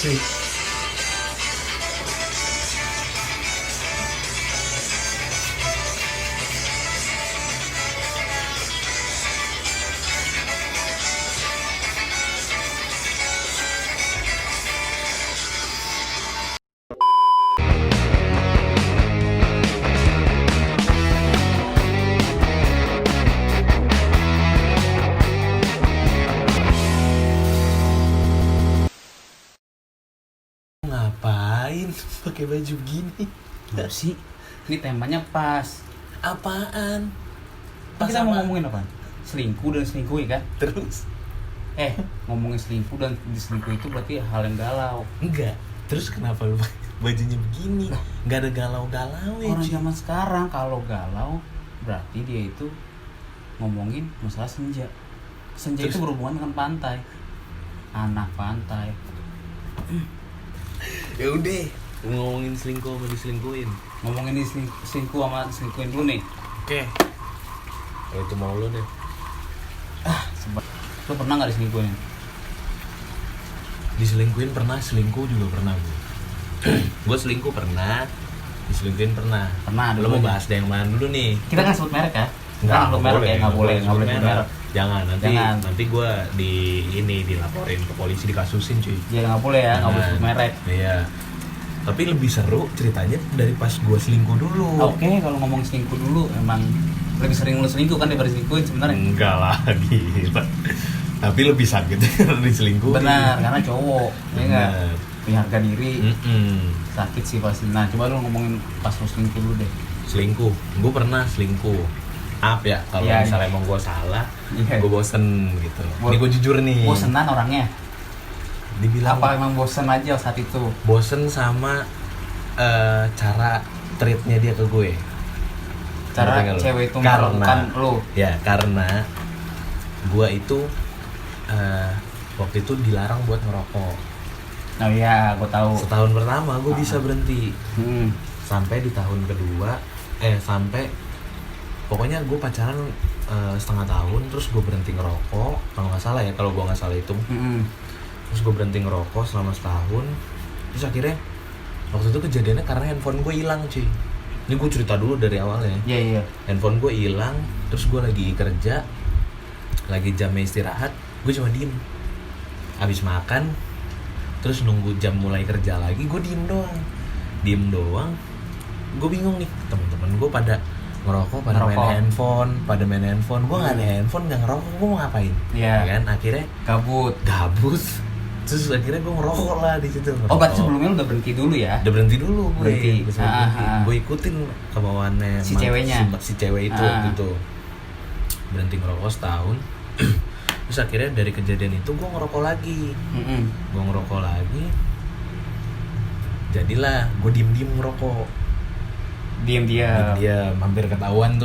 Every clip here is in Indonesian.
Sih. Ngapain pakai baju gini? Nggak sih, ini temanya pas. Apaan? Kan kita mau ngomongin apa? Selingkuh dan selingkuh ya kan? Terus? Ngomongin selingkuh dan diselingkuh itu berarti hal yang galau. Enggak. Terus kenapa lu bajunya begini? Nggak ada galau-galau ya. Orang zaman sekarang kalau galau berarti dia itu ngomongin masalah senja. Senja Terus? itu berhubungan dengan pantai. Anak pantai. Ya udah, ngomongin selingkuh sama diselingkuhin. Ngomongin selingkuh sama selingkuhin dulu nih. Oke. Kalau itu mau lu deh. Lu pernah nggak diselingkuhin? Diselingkuhin pernah, selingkuh juga pernah gue. Gue selingkuh pernah, diselingkuhin pernah. Pernah. Lu mau bahas yang mana dulu nih? Kita kan sebut merek ya? Nggak sebut merek ya, nggak boleh sebut merek. Jangan, nanti gue dilaporin ke polisi, dikasusin cuy. Ya nggak boleh ya, nggak boleh sebut merek. Iya. Tapi lebih seru ceritanya dari pas gue selingkuh dulu. Oke, kalau ngomong selingkuh dulu emang lebih sering lu selingkuh kan daripada selingkuhin sebenarnya. Enggak lah, gila. Tapi lebih sakit dari selingkuh. Benar, karena cowok, ya enggak? Benar. Punya harga diri. Sakit sih pasti. Nah, coba lu ngomongin pas lu selingkuh dulu deh. Selingkuh, gue pernah selingkuh. Apa ya, kalau Iya, misalnya iya. emang gue salah, Iya. gue bosen gitu. Ini gue jujur nih. Bosenan orangnya? Dibilang Apa emang bosen aja saat itu? bosen sama cara treatnya dia ke gue. Cara Ngerti nggak lu? cewek itu Karena- memperlakukan lu. Ya, karena gue itu waktu itu dilarang buat ngerokok. Oh iya, gua tahu. Setahun pertama gue bisa berhenti. Hmm. Sampai di tahun kedua, sampai pokoknya gue pacaran setengah tahun, terus gue berhenti ngerokok. Kalau nggak salah ya, kalau gue nggak salah itu. Hmm. Terus gue berhenti ngerokok selama setahun. Terus akhirnya waktu itu kejadiannya karena handphone gue hilang cuy. Ini gue cerita dulu dari awalnya. Iya. Handphone gue hilang, terus gue lagi kerja, lagi jamnya istirahat, gue cuma diem. Habis makan, terus nunggu jam mulai kerja lagi, gue diem doang. Gue bingung nih, teman-teman gue pada ngerokok, pada main handphone. Gue nggak ada handphone, nggak ngerokok, gue mau ngapain? Iya. Ya kan, akhirnya Gabut. terus akhirnya gue ngerokok lah di situ. Oh, berarti sebelumnya lu udah berhenti dulu ya? Udah berhenti dulu gue. Berhenti. Gue ikutin kemauannya Si ceweknya? si cewek itu gitu. Berhenti ngerokok setahun. Terus akhirnya dari kejadian itu gue ngerokok lagi. Gue ngerokok lagi. Jadilah gue diem ngerokok. Diam dia. Dia hampir ketahuan.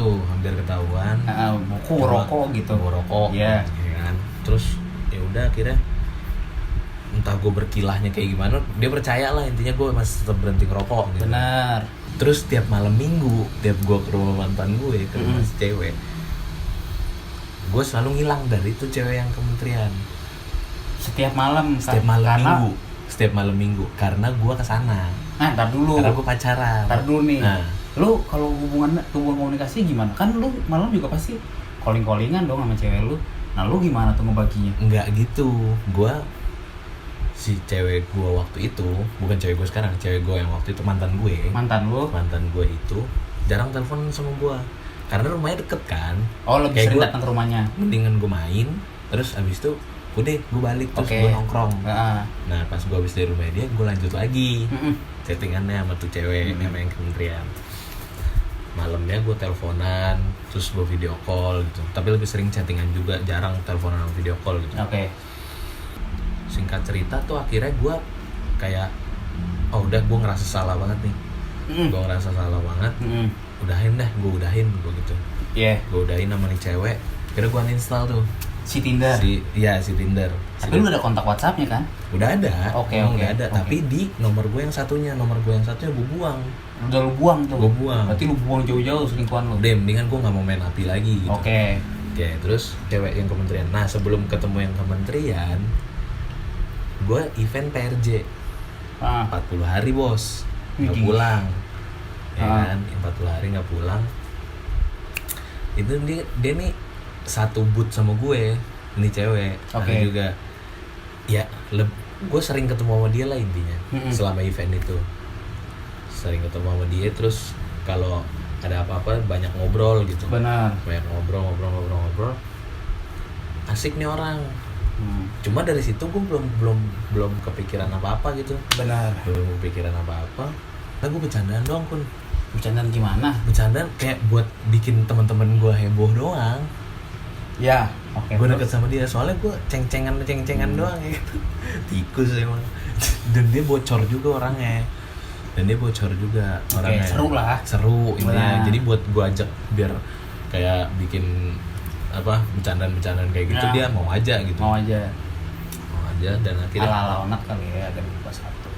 Buku rokok gitu. Gue rokok. Iya. Ya kan? Terus ya udah akhirnya entah gue berkilahnya kayak gimana, dia percaya lah, intinya gue masih tetap berhenti ngerokok gitu. Benar. Terus tiap malam minggu, tiap gue ke rumah mantan gue, ke rumah si cewek, gue selalu ngilang dari itu cewek yang kementerian. Setiap malam Setiap malam minggu karena gue kesana. Nah, ntar dulu. Karena gue pacaran. Ntar dulu nih. Nah. Lu kalau hubungan komunikasi gimana? Kan lu malam juga pasti calling-callingan dong sama cewek lu. Nah, lu gimana tuh ngebaginya? Enggak gitu. Si cewek gue waktu itu, bukan cewek gue sekarang, cewek gue yang waktu itu mantan gue itu jarang telepon sama gue karena rumahnya deket kan. Oh, lebih Kayak sering gua, datang ke rumahnya. mendingan gue main, terus abis itu udah gue balik, terus gue nongkrong. Nah pas gue abis dari rumah dia, gue lanjut lagi chattingannya sama tuh cewek yang kementerian. Malamnya gue teleponan, terus gue video call gitu, tapi lebih sering chattingan juga, jarang teleponan sama video call gitu. Singkat cerita tuh akhirnya gue kayak udah gue ngerasa salah banget nih. Udahin gue gitu. Gue udahin sama nih cewek, akhirnya gue uninstall tuh Si Tinder. si Tinder. Tapi lu ada kontak WhatsApp-nya kan? Udah ada. Udah ada. Oke. Tapi di nomor gue yang satunya gue buang. Udah lu buang tuh. Gue buang. Berarti lu buang jauh-jauh selingkuhan lu. Udah, mendingan gue nggak mau main api lagi gitu. Oke. Terus cewek yang kementerian. Nah sebelum ketemu yang kementerian, gue event PRJ. 40 hari bos nggak Widih. pulang, ya Ah. kan? 40 hari nggak pulang. Itu dia nih satu boot sama gue, ini cewek. Oke. Ada juga, ya gue sering ketemu sama dia lah intinya. Selama event itu sering ketemu sama dia, terus kalau ada apa-apa banyak ngobrol gitu. Benar. Banyak ngobrol. Asik nih orang. Cuma dari situ gue belum kepikiran apa-apa gitu. Benar. Belum kepikiran apa-apa. Nah gue bercandaan doang kun. Bercandaan gimana? Bercandaan kayak buat bikin teman-teman gue heboh doang. Ya, oke. Gue deket sama dia soalnya gue ceng-cengan doang ya gitu. Tikus emang. Dan dia bocor juga orangnya. Oke, seru lah. Seru intinya. Nah. Jadi buat gue ajak biar kayak bikin apa bercandaan kayak gitu, Ya. dia mau aja gitu. Mau aja. Dan akhirnya Ala-ala onat kali ya, ada lupa satu.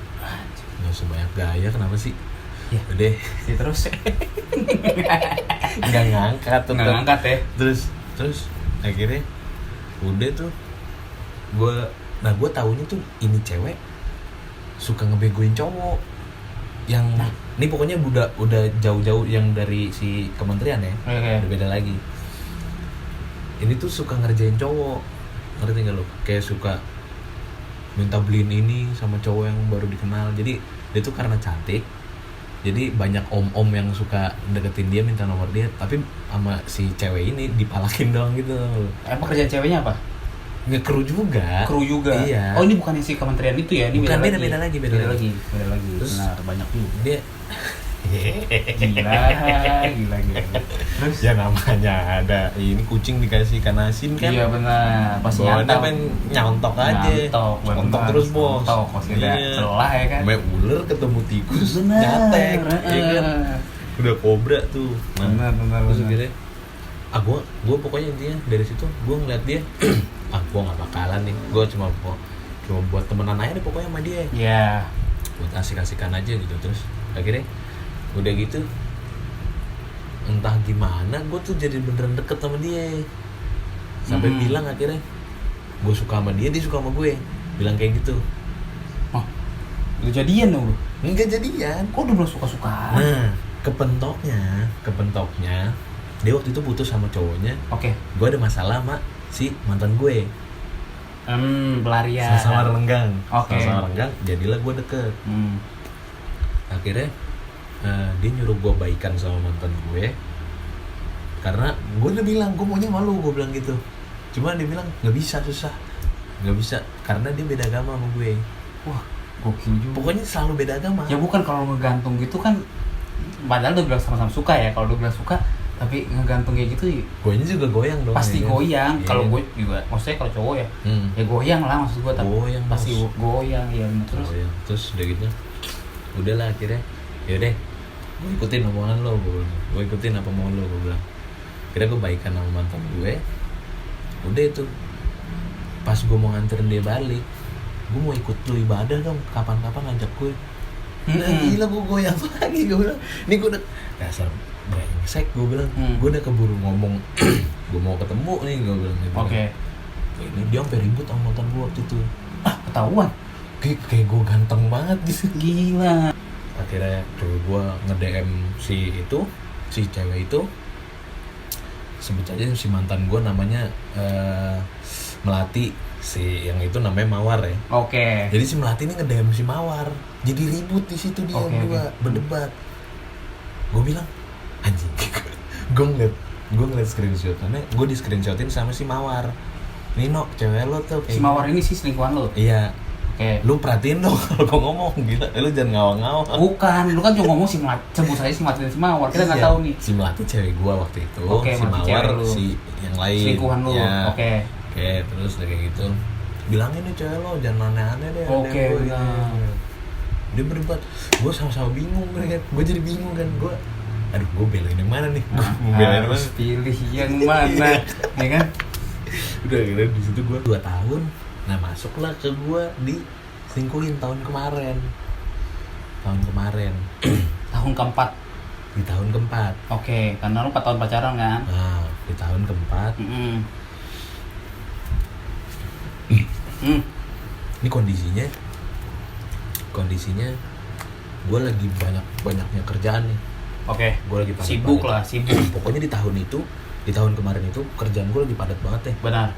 nggak usah banyak gaya, kenapa sih? Ya. Udah Ya, terus nggak ngangkat tetep. nggak ngangkat ya. Terus akhirnya udah tuh gue taunya tuh ini cewek suka ngebegoin cowok yang ini pokoknya udah jauh-jauh yang dari si kementerian ya. Oke. Udah beda lagi. Ini tuh suka ngerjain cowok, ngerti nggak lo? Kayak suka minta beliin ini sama cowok yang baru dikenal. Jadi dia tuh karena cantik, jadi banyak om-om yang suka deketin dia, minta nomor dia. Tapi sama si cewek ini dipalakin doang gitu. Emang kerjaan ceweknya apa? Nge-crew juga. Kru juga. Iya. Oh, ini bukan si kementerian itu ya? Ini Bukan, beda beda lagi. lagi. Terus- Benar, banyak juga. Dia Gila. terus ya namanya ada ini kucing dikasih ikan asin kan. Iya benar, pasti Bawaannya nyantol. pengen nyontok aja. Nyontok benar. terus bos. Nyontok, pasti ada Iya. celah ya kan. Sampai ular ketemu tikus Benar. nyatek, ya kan. Udah kobra tuh. Benar. Terus akhirnya gue pokoknya intinya dari situ gue ngeliat dia gue nggak bakalan nih, gue cuma buat temenan aja deh pokoknya sama dia, Iya. buat asik-asikan aja gitu. Terus akhirnya udah gitu entah gimana gue tuh jadi beneran deket sama dia sampai bilang akhirnya gue suka sama dia suka sama gue, bilang kayak gitu. Oh, udah jadian dong lu? Enggak jadian. Kok udah belum suka-suka? Nah kepentoknya dia waktu itu putus sama cowoknya. Oke. Gue ada masalah sama si mantan gue. Pelarian. Sama-sama renggang. Oke. Sama-sama renggang, jadilah gue deket. Akhirnya dia nyuruh gue baikan sama mantan gue. Karena gue udah bilang, gue maunya malu, gue bilang gitu. Cuma dia bilang, gak bisa, susah. Gak bisa, karena dia beda agama sama gue. Wah, gokil juga. Pokoknya selalu beda agama. Ya bukan, kalau ngegantung gitu kan, padahal udah bilang sama-sama suka ya. Kalau udah bilang suka, tapi ngegantung kayak gitu Guenya juga goyang dong. pasti ya kan? goyang. Iya. Kalau gue juga, maksudnya kalau cowok ya, ya goyang lah maksud gue. Tapi Goyang, pasti Bos. goyang ya. Terus Goyang. Terus udah gitu, udahlah akhirnya, yaudah gue ikutin omongan lo, gue ikutin apa mau lo, gue bilang. Akhirnya gue baikan sama mantan gue. Udah itu, pas gue mau nganterin dia balik, gue mau ikut lu ibadah dong, kapan-kapan ngajak gue. Nah gila, gue goyang lagi, gue bilang, ini gue udah dasar brengsek, gue bilang, gue udah keburu ngomong, gue mau ketemu nih, gue bilang gitu. oke. Ini dia sampai ribut sama mantan gue waktu itu. Ketahuan. Kayak gue ganteng banget gitu. Gila. Akhirnya tuh gue nge-DM si cewek itu, sebut aja si mantan gue namanya Melati, si yang itu namanya Mawar ya. Oke. Jadi si Melati ini nge-DM si Mawar, jadi ribut di situ dia Oke, berdua oke. berdebat. Gue bilang anjing, gue ngeliat screenshotannya, gue di screenshotin sama si Mawar. Nino, cewek lo tuh kayak Si Mawar ini sih selingkuhan lo. Iya, Oke. lu perhatiin dong kalau gue ngomong, gila, lu jangan ngawang-ngawang. Bukan, lu kan cuma ngomong si Melati, sebut saja si Melati dan si Mawar. Kita nggak Iya. tahu nih. Si Melati cewek gua waktu itu, Oke, si Melati Mawar cewek lu. si yang lain. Selingkuhan lu. Ya. Oke. Oke, terus udah kayak gitu. Bilangin nih cewek lo jangan aneh-aneh deh. Oke, adek gue. benar. Dia berdebat, gue sama-sama bingung kan, gue jadi bingung kan, gue belain yang mana nih? Gue mau belain yang mana? Harus pilih yang mana, ya kan? Udah akhirnya di situ gue 2 tahun, nah masuklah ke gue di selingkuhin tahun kemarin. Tahun keempat. Di tahun keempat. Oke, karena lu 4 tahun pacaran kan? Nah, di tahun keempat. Hmm. Ini kondisinya kondisinya gue lagi banyaknya kerjaan nih. Oke. Gue lagi padat Sibuk banget. lah, sibuk. Pokoknya di tahun kemarin itu kerjaan gue lagi padat banget ya. Benar.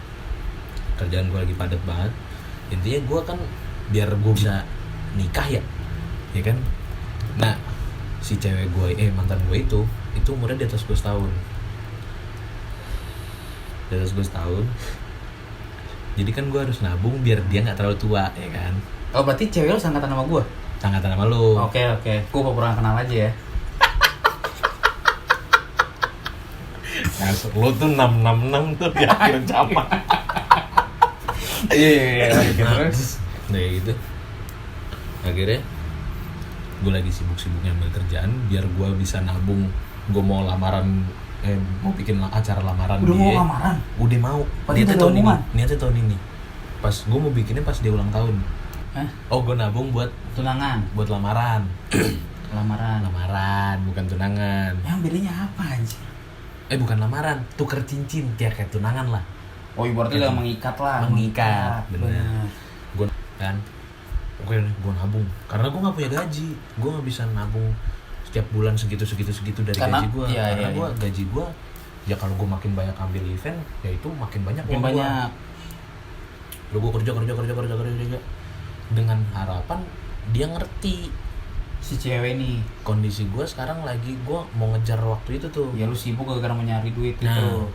Kerjaan gue lagi padat banget. Intinya gue kan biar gue bisa nikah ya kan. Nah si cewek gue mantan gue itu umurnya di atas gue setahun. Jadi kan gue harus nabung biar dia nggak terlalu tua ya kan. Oh berarti cewek lo sangkatan sama gue? Sangkatan sama lu. Oke. Gue pernah kenal aja ya. Masuk lu tuh 666 tuh di akhir zaman. Iya. Terus? Nah gitu. Akhirnya gue lagi sibuk-sibuknya ambil kerjaan biar gue bisa nabung. Gue mau mau bikin acara lamaran Udah dia. mau lamaran? Udah mau. Niatnya tahun ini. Pas gue mau bikinnya pas dia ulang tahun. Hah? Oh gue nabung buat Tunangan? buat lamaran. Lamaran? Bukan tunangan. Yang bedanya apa anjir? Bukan lamaran, tuker cincin kayak tunangan lah. Oh ibaratnya udah mengikat lah. Mengikat, bener. Benar. Gue kan oke gue nabung karena gue nggak punya gaji, gue nggak bisa nabung setiap bulan segitu dari Karena, gaji gue. Karena gue iya. gaji gue ya kalau gue makin banyak ambil event ya itu makin banyak Makin uang gua. banyak. Lalu gue kerja dengan harapan dia ngerti Si cewek nih. kondisi gue sekarang lagi gue mau ngejar waktu itu tuh. Ya lu sibuk gara-gara mau nyari duit Nah. itu.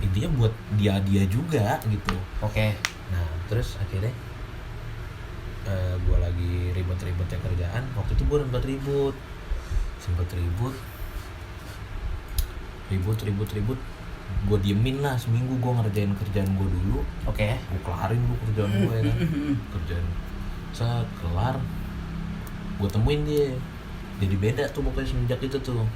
Intinya buat dia juga gitu. Oke. Nah terus akhirnya gue lagi ribet-ribetnya kerjaan. Waktu itu gue sempet ribut. Gue diemin lah seminggu, gue ngerjain kerjaan gue dulu. Oke. Gue kelarin dulu kerjaan gue ya kan. Kerjaan saat kelar gue temuin dia. Jadi beda tuh pokoknya semenjak itu tuh.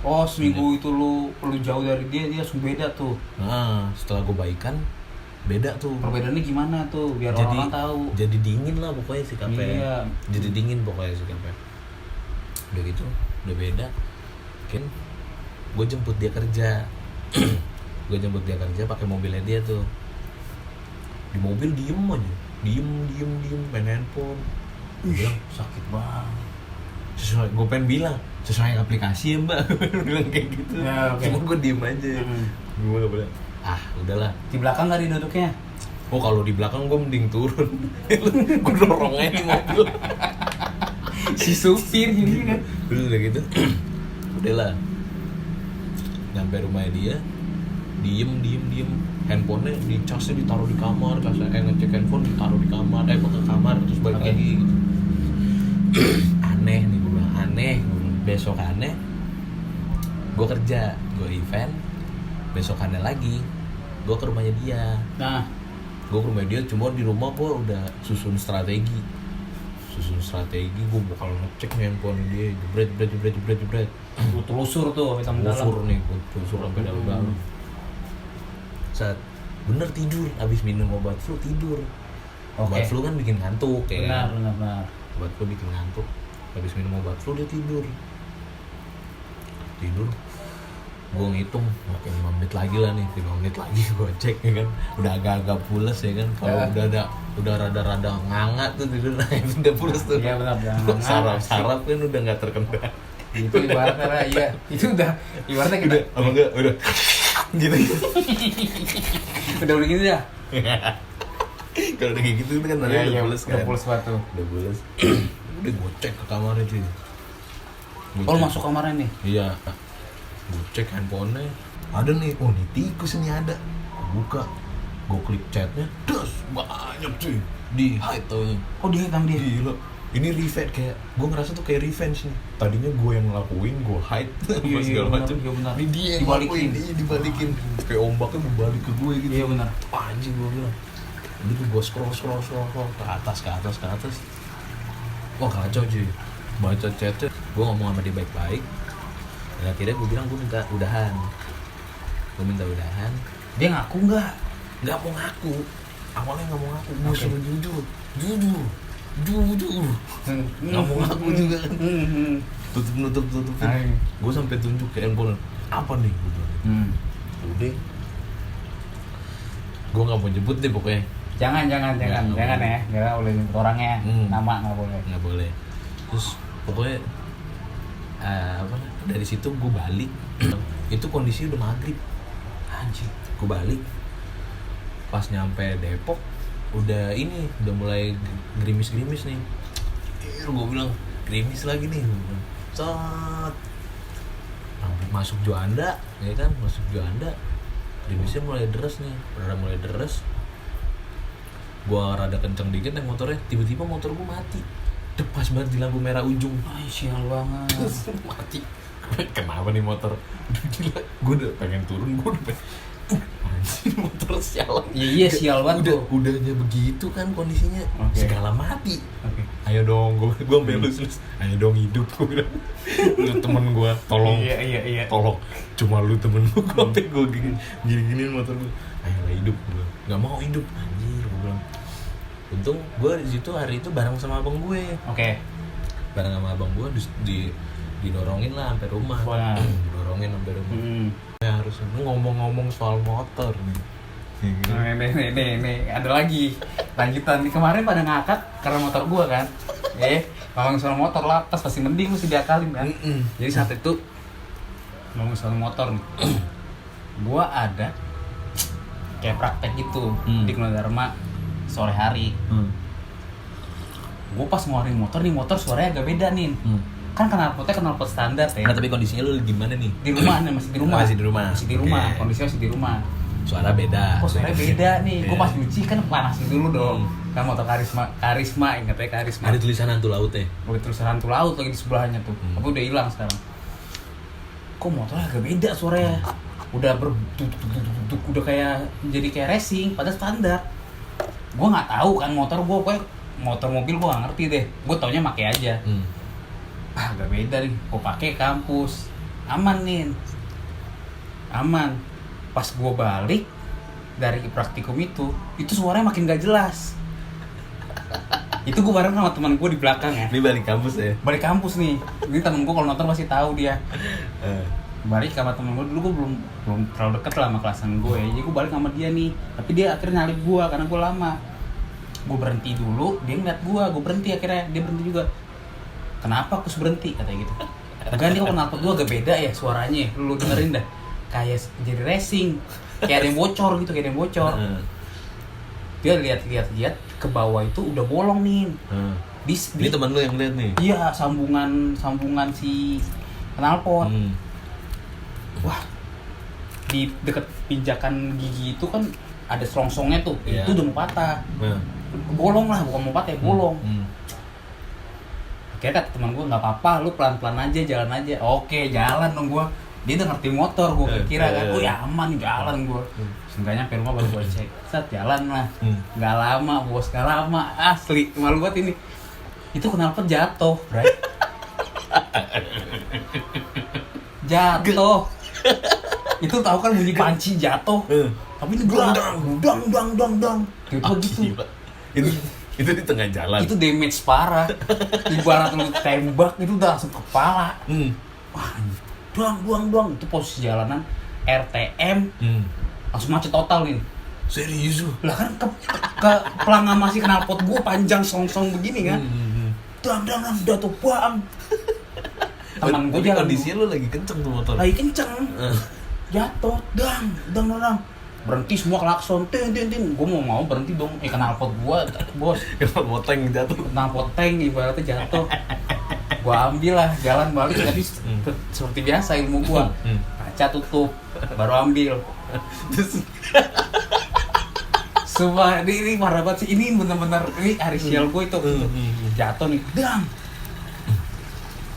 Oh seminggu itu lu jauh dari dia langsung beda tuh. Nah setelah gue baikan beda tuh. Perbedaannya gimana tuh biar Jadi- orang tahu. Jadi dingin lah pokoknya sikapnya. Iya. Jadi dingin pokoknya sikapnya. Udah gitu, udah beda. Mungkin gue jemput dia kerja. Pakai mobilnya dia tuh. Di mobil diem aja. Diem main handphone. Gue bilang sakit banget. Gue pengen bilang sesuai aplikasi ya mbak. Gue bilang kayak gitu. Ya, oke. Cuma gue diem aja. Gue gak bilang udahlah. Di belakang nggak diduduknya? Oh kalau di belakang gue mending turun. Gue dorong aja di mobil. Si supir ini kan. Udah gitu. Udahlah. Nyampe rumahnya dia, diem. Handphonenya dicasnya ditaruh di kamar, ngecek handphone ditaruh di kamar, ke kamar terus balik Oke. lagi. Aneh nih gue bilang besok aneh. Gue kerja, gue event, besokannya lagi gue ke rumahnya dia. Nah, Gue ke rumah dia, cuma di rumah gue udah susun strategi. Gue bakal ngecek nih handphone dia, jebret. lu telusur tuh hitam dalam. Telusur nih, gue telusur sampai dalam. Saat bener tidur, abis minum obat flu tidur. Oke. Obat flu kan bikin ngantuk ya. Benar. Obat flu bikin ngantuk. Abis minum obat flu dia tidur. Gue ngitung makin 5 menit lagi lah nih, 5 menit lagi gue cek ya kan, udah agak-agak pules ya kan. Kalau udah rada-rada nganga tuh tidur, nah itu udah pules tuh. Iya benar. Saraf kan udah nggak terkendali. Itu ibaratnya lah, iya. Itu udah ibaratnya kita Apa enggak udah gitu. udah gitu ya. Kalau udah kayak gitu kan tadi udah pules kan. Udah pules banget tuh. Udah pules. Udah gue cek ke kamarnya cuy. Oh, lu masuk kamarnya nih. Iya. Gue cek handphonenya, ada nih, oh nih tikus ini ada. Buka, gue klik chatnya, banyak cuy, di hide taunya. Oh dia hitam dia. Gila, ini revenge kayak, gue ngerasa tuh kayak revenge nih. Tadinya gue yang ngelakuin, gue hide, Iya, segala benar, macam. iya, benar. Ini dia yang Dibalikin. ngelakuin, dibalikin. Kayak ombaknya berbalik ke gue gitu. Iya, benar. Anjing gue bilang. Udah tuh gue scroll ke atas. Wah kacau cuy, baca chatnya, gue ngomong sama dia baik-baik. Dan akhirnya gue bilang gue minta udahan. Dia ngaku nggak? Nggak mau ngaku. Awalnya nggak mau ngaku. Gue Oke. suruh jujur. Nggak mau ngaku juga kan. Tutupin. Gue sampai tunjuk ke handphone. Apa nih? Gue bilang. Udah. Gue nggak mau jemput deh pokoknya. Jangan ya, nggak boleh nyebut orangnya, Hmm. nama nggak boleh. Nggak boleh. Terus pokoknya dari situ gue balik. Itu kondisi udah maghrib. Anjir, gue balik. Pas nyampe Depok udah mulai gerimis-gerimis nih. Gue bilang gerimis lagi nih. Cet. Masuk Juanda, ya kan? Masuk Juanda. Gerimisnya mulai deres nih. Udah mulai deres. Gua rada kenceng dikit naik motornya, tiba-tiba motor gua mati. Depas banget di lampu merah ujung. Ay, sial banget. Mati. Kenapa nih motor? Gila, gua udah pengen turun, gua udah pengen anjir motor sialan. Iya sial banget tuh. Udahnya begitu kan kondisinya. Oke. Segala mati. Oke. Ayo dong, gua melus. Ayo dong hidup, gua bilang. Lu temen gua, tolong. Iya. Tolong. Cuma lu temen gua, sampai gua gini-giniin motor gua. Ayolah hidup, gua. Enggak mau hidup, anjir, gua bilang. Untung gue di situ hari itu bareng sama abang gue. Oke. Bareng sama abang gue didorongin lah sampai rumah. Wah. Didorongin sampai rumah. Hmm. Ya harus ngomong-ngomong soal motor nih. Nah, nih, ada lagi lanjutan nih. Kemarin pada ngakak karena motor gua kan. Ngomong soal motor lah, pas pasti mending mesti diakalin kan. Jadi saat itu ngomong soal motor nih. Gua ada kayak praktek gitu di Gunadarma sore hari. Gua pas ngeluarin motor nih, motor suaranya agak beda nih. Kan knalpot standar ya. Nah tapi kondisinya lu gimana nih? Di rumah nih, masih di rumah. Masih di rumah. Okay. Kondisinya masih di rumah. Suara beda. Kok suaranya beda nih? Gue Iya. pas nyuci kan panasin dulu dong. Kan motor karisma, ingat ya karisma. Ada tulisan hantu laut ya? Udah tulisan hantu laut lagi di sebelahnya tuh. Tapi udah hilang sekarang. Kok motornya agak beda suaranya? Udah udah kayak jadi kayak racing, padahal standar. Gue nggak tahu kan motor gue, pokoknya motor mobil gue nggak ngerti deh. Gue taunya pakai aja. Agak beda nih. Gue pakai kampus, aman nih, aman. Pas gue balik dari praktikum itu suaranya makin gak jelas. Itu gue bareng sama teman gue di belakang ya. Ini balik kampus ya? Balik kampus nih. Ini temen gue kalau nonton pasti tahu dia. Balik sama temen gue dulu, gue belum terlalu deket lah sama kelasan gue. Jadi gue balik sama dia nih. Tapi dia akhirnya nyalip gue karena gue lama. Gue berhenti dulu, dia ngeliat gue berhenti akhirnya, dia berhenti juga. Kenapa aku berhenti katanya gitu. Enggak nih kok knalpot gue agak beda ya suaranya. Lu dengerin dah. Kayak jadi racing, kayak ada yang bocor gitu, kayak ada yang bocor. Dia lihat ke bawah itu udah bolong nih. Ini teman lu yang lihat nih? Iya, sambungan si knalpot. Wah, di dekat pinjakan gigi itu kan ada selongsongnya tuh, itu udah mau patah. Bolong lah, bukan mau patah ya, bolong. Akhirnya kata teman gue, nggak apa-apa, lu pelan-pelan aja, jalan aja. Oke, jalan dong gue. Dia udah ngerti motor, gue kira kan, oh ya aman, jalan gue. Seenggaknya sampai rumah baru gue cek, set jalan lah. Nggak lama, bos, nggak lama, asli, malu banget ini. Itu knalpot jatuh, Bray. Jatuh. Itu tahu kan bunyi panci jatuh. Tapi ini dang. Tiba-tiba gitu. Itu di tengah jalan. Itu damage parah. Ibarat lu tembak itu udah langsung kepala. Wah, duang. Itu posisi jalanan RTM. Langsung macet total nih. Serius lu? Lah kan ke pelanggan masih knalpot gua panjang song-song begini kan. Dang, jatuh bang. Teman gua jalan. Kondisinya lu lagi kenceng tuh motor. Lagi kenceng. Jatuh, dang. Berhenti semua klakson, tin. Gue mau berhenti dong, knalpot gue, bos. Knalpot tank jatuh. Knalpot tank ibaratnya jatuh. Gue ambil lah, jalan balik, tapi seperti biasa ilmu gue. Kaca tutup, baru ambil. Terus Sumpah, ini parah banget sih, ini bener-bener, ini hari sial gue itu. Jatuh nih, dang.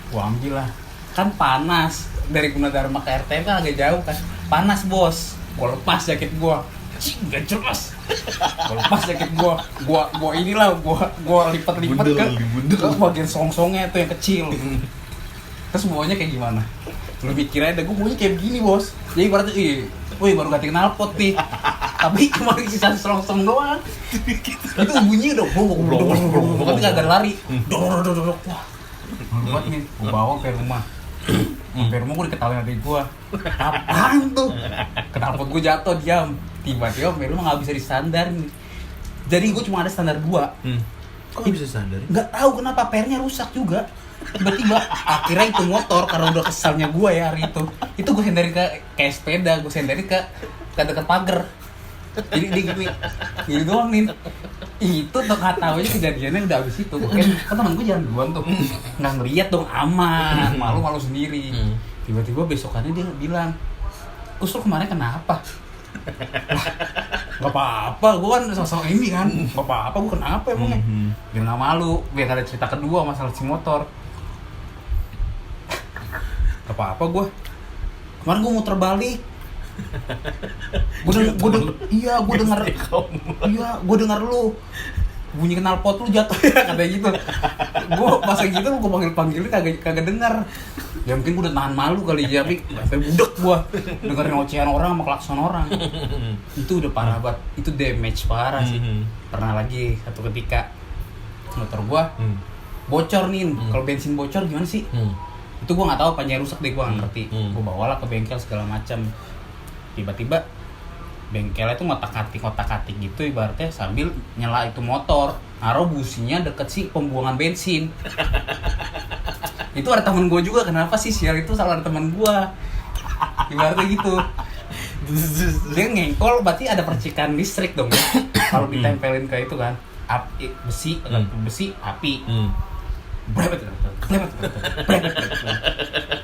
Gue ambil lah, kan panas. Dari Gunadarma ke RTM kan agak jauh kan, panas bos. Gue lepas jaket gue, gak jelas. Gue lepas jaket gue inilah, gue lipat-lipat ke bagian song-songnya tuh yang kecil. Terus bawanya kayak gimana? Lu mikir aja, gue bawanya kayak begini bos. Jadi ibaratnya, wih baru ganti knalpot nih. Tapi cuma sisa song-song doang. Itu bunyinya udah blong. Tapi kagak lari. Wah, buat nih, gue bawa ke rumah. Sampai rumah gue diketawain adik gue. Apaan tuh? Knalpot gue jatuh, diam. Tiba-tiba sampai rumah gak bisa disandar nih. Jadi gue cuma ada standar 2. Kok nggak bisa standar? Nggak tahu kenapa pernya rusak juga. Tiba-tiba akhirnya itu motor karena udah kesalnya gue ya hari itu gue senderin ke kayak sepeda, gue senderin ke dekat pagar. Jadi dia gini doang nih. Itu tuh nggak tahu aja kejadiannya udah abis itu. Kan teman gue jalan duluan tuh, nggak ngeliat dong, aman, malu sendiri. Tiba-tiba besokannya dia bilang, "Kus, lu kemarin kenapa?" Gak apa-apa, gue kan sosok ini kan. Gak apa-apa, gue kenapa emangnya? Biar gak malu, biar ada cerita kedua masalah si motor. Gak apa-apa gue. Kemarin gue muter balik. Gue denger lu bunyi knalpot lu jatuh ya, katanya gitu. Gue pas gitu gue panggil kagak dengar. Ya mungkin gue udah tahan malu kali ya, tapi sampai budek gue dengerin ocehan orang sama klakson orang. Itu udah parah banget, itu damage parah sih. Pernah lagi satu ketika motor gue bocor nih. Kalau bensin bocor gimana sih? Itu gue nggak tahu, panjang rusak deh, gue nggak ngerti. Gue bawalah ke bengkel segala macam. Tiba-tiba bengkelnya tuh ngotak-atik gitu ibaratnya, sambil nyala itu motor, naruh businya deket si pembuangan bensin. Itu ada temen gue juga, kenapa sih sial, itu salah temen gue ibaratnya gitu. Dia ngengkol, berarti ada percikan listrik dong ya. Kalau ditempelin ke itu kan besi api. Brebet.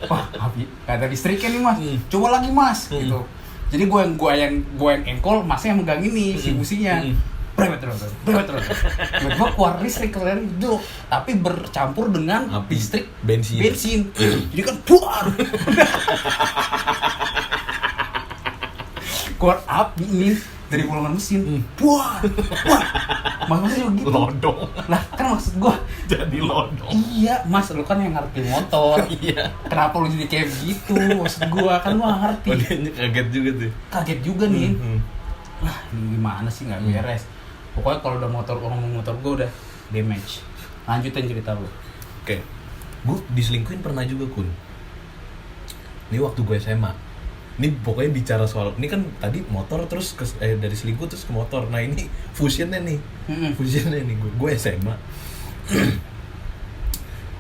Wah, api, gak ada listriknya nih mas. Coba lagi mas, gitu. Jadi gue yang engkol, masnya yang megang ini si businya. Brebet terus. Gue keluar listrik kalian itu, tapi bercampur dengan api, listrik bensin. Jadi kan buar. Keluar api ini dari borongan mesin. Buar. Maksudnya juga gitu. Lodong. Lah kan maksud gue Jadi lodong. Iya mas, lu kan yang ngerti motor. Iya. Kenapa lu jadi kayak gitu? Maksud gue kan lu gak ngerti. Oh, dia kaget juga tuh. Kaget juga nih. Lah ini gimana sih, gak beres. Pokoknya kalau udah ngomong motor gue udah damage. Lanjutin cerita lu. Oke. Gue diselingkuhin pernah juga, Kun. Ini waktu gue SMA. Ini pokoknya bicara soal, ini kan tadi motor terus dari selingkuh terus ke motor. Nah ini fusionnya nih. Fusionnya nih gue SMA.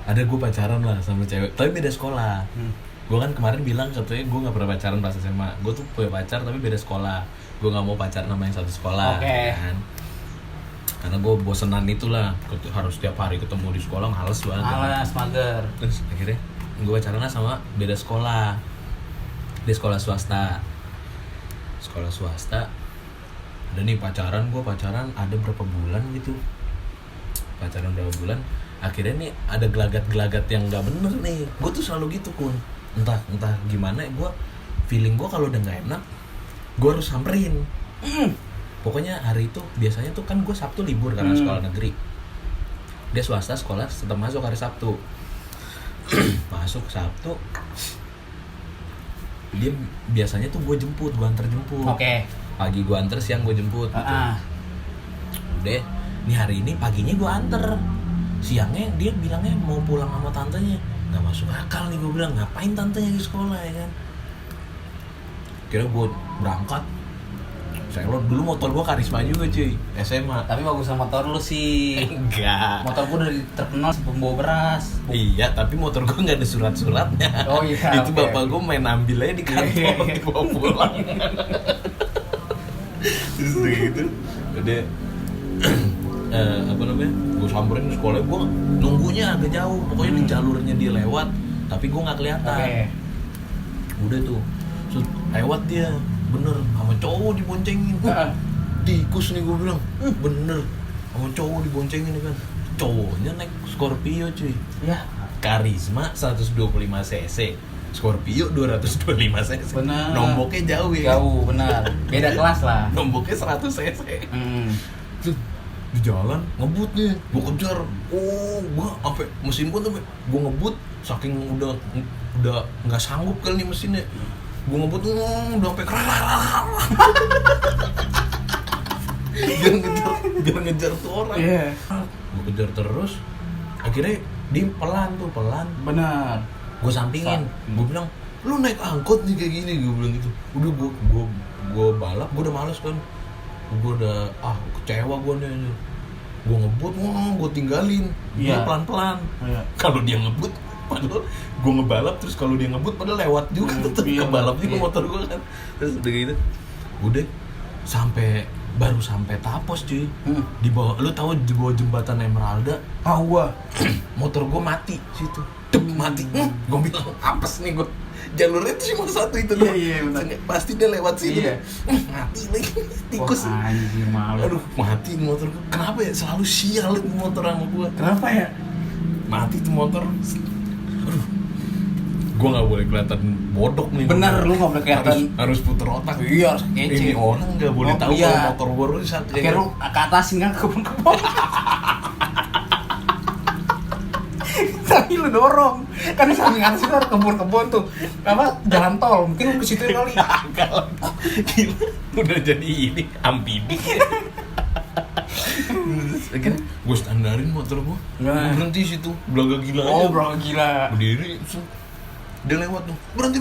Ada gue pacaran lah sama cewek, tapi beda sekolah. Gue kan kemarin bilang katanya gue nggak pernah pacaran pas SMA. Gue tuh punya pacar tapi beda sekolah. Gue nggak mau pacaran sama yang satu sekolah. Kan? Karena gue bosenan itulah, harus tiap hari ketemu di sekolah, males banget. Males, mager. Terus akhirnya gue pacaran lah sama beda sekolah. Di sekolah swasta. Ada nih pacaran ada berapa bulan gitu. Pacaran berapa bulan, akhirnya nih ada gelagat-gelagat yang gak bener nih. Gue tuh selalu gitu, Kun. Entah gimana, feeling gue kalau udah gak enak, gue harus samperin. Pokoknya hari itu, biasanya tuh kan gue Sabtu libur karena sekolah negeri. Dia swasta, sekolah tetap masuk hari Sabtu. Masuk Sabtu, dia biasanya tuh gue antar jemput. Pagi gue antar, siang gue jemput gitu. Udah, nih hari ini paginya gue antar, siangnya dia bilangnya mau pulang sama tantenya. Gak masuk akal nih, gue bilang ngapain tantenya di sekolah ya kan. Kira gue berangkat, saya dulu motor gue karisma juga cuy, SMA. Tapi bagus sama motor lu sih. Enggak. Motor gue dari terkenal pembawa beras. Iya, tapi motor gue nggak ada surat-suratnya. Oh iya. Itu bapak gue main ambil aja di kantor, dibawa pulang. Terus gitu, udah gue samperin di sekolah. Gue nunggunya agak jauh, pokoknya di jalurnya dia lewat, tapi gue nggak kelihatan. Udah tuh, lewat dia, bener sama cowok diboncengin. Tikus nih gue bilang, bener sama cowok diboncengin kan. Cowoknya naik Scorpio cuy. Ya. Karisma 125 cc, Scorpio 225 cc. Benar. Nomboknya jauh ya. Jauh, benar. Beda kelas lah. Nomboknya 100 cc. Di jalan ngebut nih, gue kejar. Gue sampai mesin gue tuh, gue ngebut saking udah nggak sanggup kali nih mesinnya. Gue ngebut udah sampai kerar. biar ngejar tuh orang. Gue kejar terus, akhirnya dia pelan. Benar. Gue sampingin, gue bilang, lu naik angkot nih kayak gini, gue bilang gitu. Udah gue balap, gue udah males kan. gue udah kecewa gue nih, gue ngebut gue tinggalin, dia pelan-pelan. Kalau dia ngebut padahal gue ngebalap, terus kalau dia ngebut padahal lewat juga tetap kebalap juga motor gue kan. Terus udah gitu udah baru sampai Tapos cuy. Di bawah, lu tahu di bawah jembatan Emeralda, gua motor gue mati situ, mati. Gue bilang apes nih gue, jalurnya itu cuma satu itu doang. Iya, pasti dia lewat situ. Iya. Mati lagi tikus. Wah, anjir malu. Aduh, mati motor gue. Kenapa ya selalu sial itu motor sama gue? Kenapa ya? Mati tuh motor. Aduh. Gue nggak boleh kelihatan bodok nih. Bener, lu nggak boleh kelihatan. Harus puter otak. Iya, harus kece. Ini orang nggak boleh tahu kalau motor gue rusak. Akhirnya lu ke atasin kan kebun-kebun. Tapi lu dorong kan di samping atas itu ada kebun-kebun tuh, apa jalan tol, mungkin lu ke situ kali. Gila, udah jadi ini amfibi. Akhirnya gue standarin motor gue, berhenti situ, belaga gila aja. Belaga gila. Berdiri, dia lewat tuh, berhenti,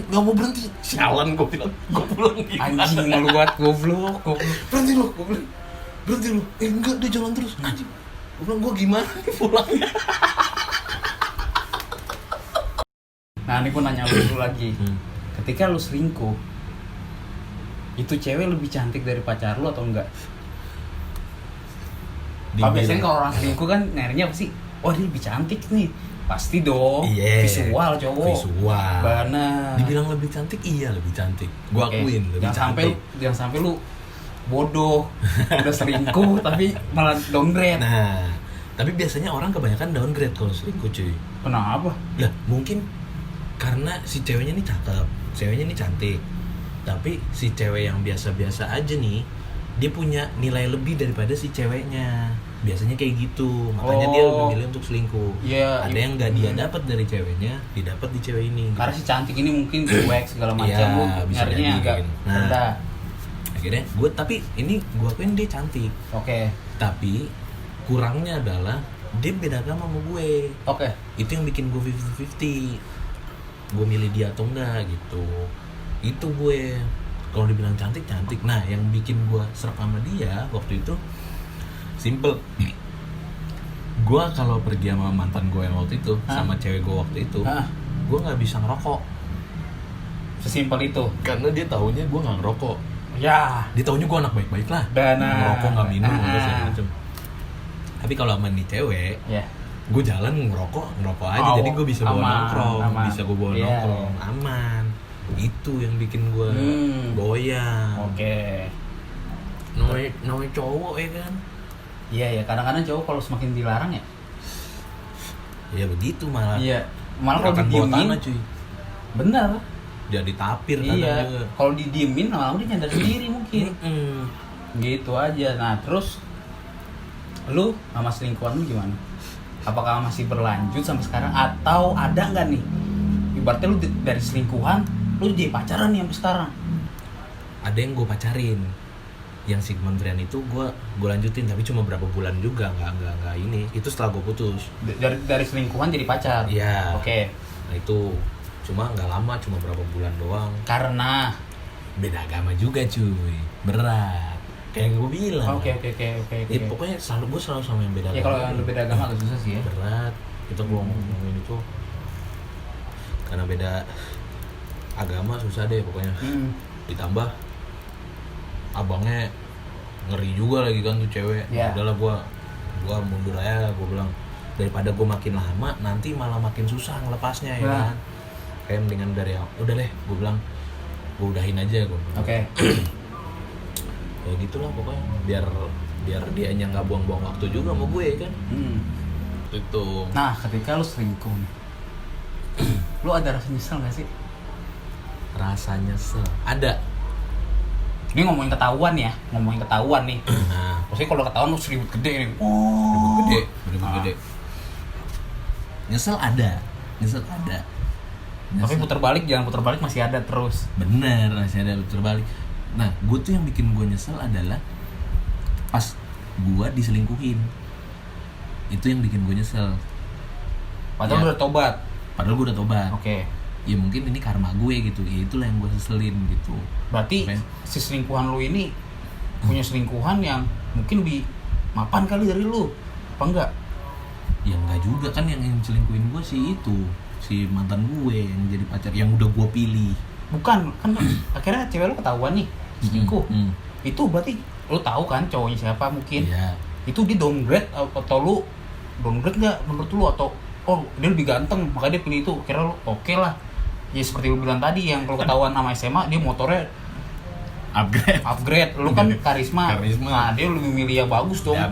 nggak mau berhenti. Sialan gue bilang, gue pulang gitu. Anjing malu banget, goblok. Berhenti lu, gue bilang, berhenti lu. Enggak, dia jalan terus. Anjing, gue bilang gue gimana nih pulangnya. Nah ini gue nanya lu lagi, ketika lu selingkuh, itu cewek lebih cantik dari pacar lu atau enggak? Biasanya kalau orang selingkuh kan nyarinya apa sih? Oh dia lebih cantik nih, pasti dong. Visual cowok. Visual. Benar. Dibilang lebih cantik, iya lebih cantik. Gua akuin lebih cantik. Jangan sampai lu bodoh, udah selingkuh tapi malah downgrade. Nah, tapi biasanya orang kebanyakan downgrade kalau selingkuh cuy. Kenapa? Lah mungkin karena si ceweknya nih cakep, ceweknya nih cantik, tapi si cewek yang biasa-biasa aja nih, dia punya nilai lebih daripada si ceweknya. Biasanya kayak gitu, makanya dia memilih untuk selingkuh. Ada yang nggak dia dapat dari ceweknya, didapat di cewek ini. Karena si cantik ini mungkin cuek segala macam, nyarinya agak rendah. Akhirnya tapi ini gue akuin dia cantik. Tapi kurangnya adalah dia beda agama sama gue. Itu yang bikin gue 50-50. Gue milih dia atau enggak gitu. Itu gue, kalau dibilang cantik. Nah yang bikin gue serap sama dia waktu itu simple. Gue kalau pergi sama mantan gue yang waktu itu, sama cewek gue waktu itu, gue nggak bisa ngerokok. Sesimpel itu. Karena dia taunya gue nggak ngerokok. Dia taunya gue anak baik-baik lah, ngerokok nggak minum segala macam. Tapi kalau sama nih cewek, gue jalan ngerokok aja, jadi gue bisa bawa nongkrong, nongkrong aman. Itu yang bikin gue goyang. Namanya cowok ya kan. Iya kadang-kadang cowok kalau semakin dilarang ya begitu malah. Malah kalau didiemin cuy. Bener. Jadi tapir kadang juga. Kalau didiemin lama-lama dia nyadar sendiri mungkin. Gitu aja. Nah terus lu sama selingkuhan lu gimana? Apakah masih berlanjut sampai sekarang atau ada nggak nih? Ibaratnya lu dari selingkuhan, lu jadi pacaran nih sampai sekarang? Ada yang gue pacarin, yang si kementerian itu gue lanjutin, tapi cuma berapa bulan juga, nggak ini. Itu setelah gue putus. Dari selingkuhan jadi pacar? Iya. Nah itu cuma nggak lama, cuma berapa bulan doang. Karena beda agama juga cuy, berat. Kayak gue bilang. Oke. Ya, pokoknya gue selalu sama yang beda agama. Ya kalau yang beda agama agak susah sih ya. Berat. Kita ngomongin itu karena beda agama susah deh pokoknya. Ditambah abangnya ngeri juga lagi kan tuh cewek. Udahlah gue mundur aja, gue bilang daripada gue makin lama nanti malah makin susah ngelepasnya ya kan. Kayak mendingan dari udah deh, gue bilang gue udahin aja gue. Ya gitulah pokoknya biar dianya nggak buang-buang waktu juga sama gue kan. Itu. Nah ketika lu selingkuh lu ada rasa nyesel nggak sih? Rasa nyesel ada. Ini ngomongin ketahuan nih. Maksudnya kalau ketahuan lu seribut gede nih. Seribut gede. Nyesel ada. Tapi putar balik, jangan putar balik masih ada terus. Bener, masih ada putar balik. Nah, gue tuh yang bikin gue nyesel adalah pas gue diselingkuhin. Itu yang bikin gue nyesel. Padahal lu udah tobat. Padahal gue udah tobat. Ya mungkin ini karma gue gitu. Ya itulah yang gue seselin gitu. Berarti si selingkuhan lu ini punya selingkuhan yang mungkin lebih mapan kali dari lu, apa enggak? Ya enggak juga kan, yang selingkuhin gue sih itu si mantan gue yang jadi pacar yang udah gue pilih. Bukan, kan akhirnya cewek lu ketahuan nih selingkuh. Itu berarti lu tahu kan cowoknya siapa mungkin. Iya. Itu dia downgrade atau lu downgrade nggak menurut lu, atau oh dia lebih ganteng makanya dia pilih itu, kira lu oke lah. Ya seperti lu bilang tadi, yang kalau ketahuan nama SMA dia motornya upgrade, lu kan karisma. Nah dia lebih milih yang bagus dong. Ya.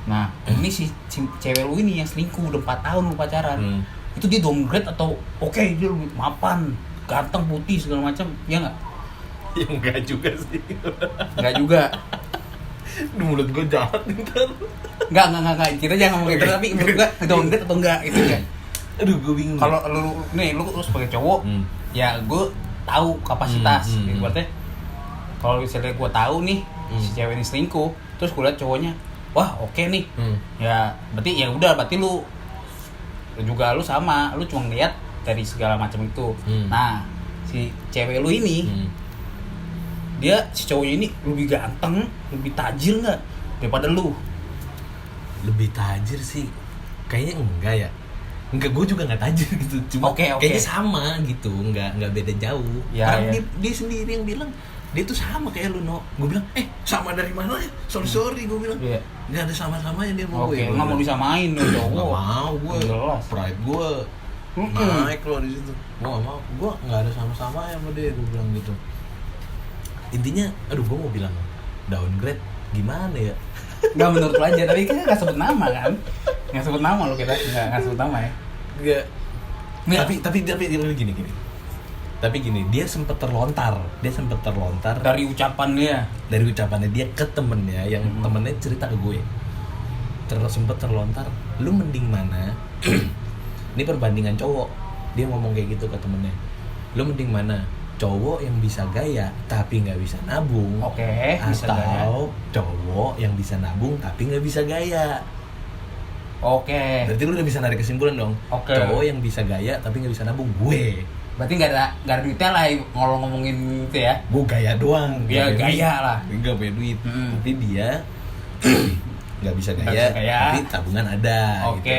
Nah ini si cewek lu ini yang selingkuh udah 4 tahun lu pacaran, itu dia downgrade atau oke dia lebih mapan, ganteng, putih segala macam, ya nggak? Ya enggak juga sih. Nggak juga. Di mulut gue jahat ntar. Nggak, kita jangan ngomong gitu, tapi menurut gua downgrade atau enggak itu ya. Aduh gue bingung. Kalau lu sebagai cowok, ya gue tahu kapasitas. Berarti kalau misalnya gue tahu nih si cewek ini selingkuh, terus gue liat cowoknya, wah oke nih, ya berarti ya udah, berarti lu juga lu sama, lu cuma lihat dari segala macam itu. Nah si cewek lu ini, dia si cowoknya ini lebih ganteng, lebih tajir nggak daripada lu? Lebih tajir sih kayaknya enggak ya. Enggak, gue juga nggak tajir gitu, cuma kayaknya sama gitu, nggak beda jauh. Ya, karena ya. Dia sendiri yang bilang dia tuh sama kayak lu, No. Gue bilang sama dari mana ya, sorry gue bilang nggak ada sama-samanya dia mau gue. Nggak mau disamain nih cowok. Nggak mau gue, pride gue naik loh di situ. Gue nggak mau, gue nggak ada sama-sama sama dia, gue bilang gitu. Intinya, aduh gue mau bilang downgrade gimana ya? Nggak menurut lu aja, tapi kita nggak sebut nama kan? Nggak sebut nama lo, kita nggak sebut nama ya. Nggak. Tapi gini. Tapi gini, dia sempet terlontar Dari ucapannya dia ke temennya, yang temennya cerita ke gue. Sempet terlontar, lu mending mana? Ini perbandingan cowok. Dia ngomong kayak gitu ke temennya. Lu mending mana? Cowok yang bisa gaya tapi nggak bisa nabung, bisa gaya. atau cowok yang bisa nabung tapi nggak bisa gaya. Berarti lu udah bisa narik kesimpulan dong. Cowok yang bisa gaya tapi nggak bisa nabung, gue. Berarti nggak ada duitnya lah ngomongin itu ya. Gue gaya doang. Dia gaya lah. Nggak punya duit. Tapi dia nggak bisa gaya, tapi tabungan ada. Gitu.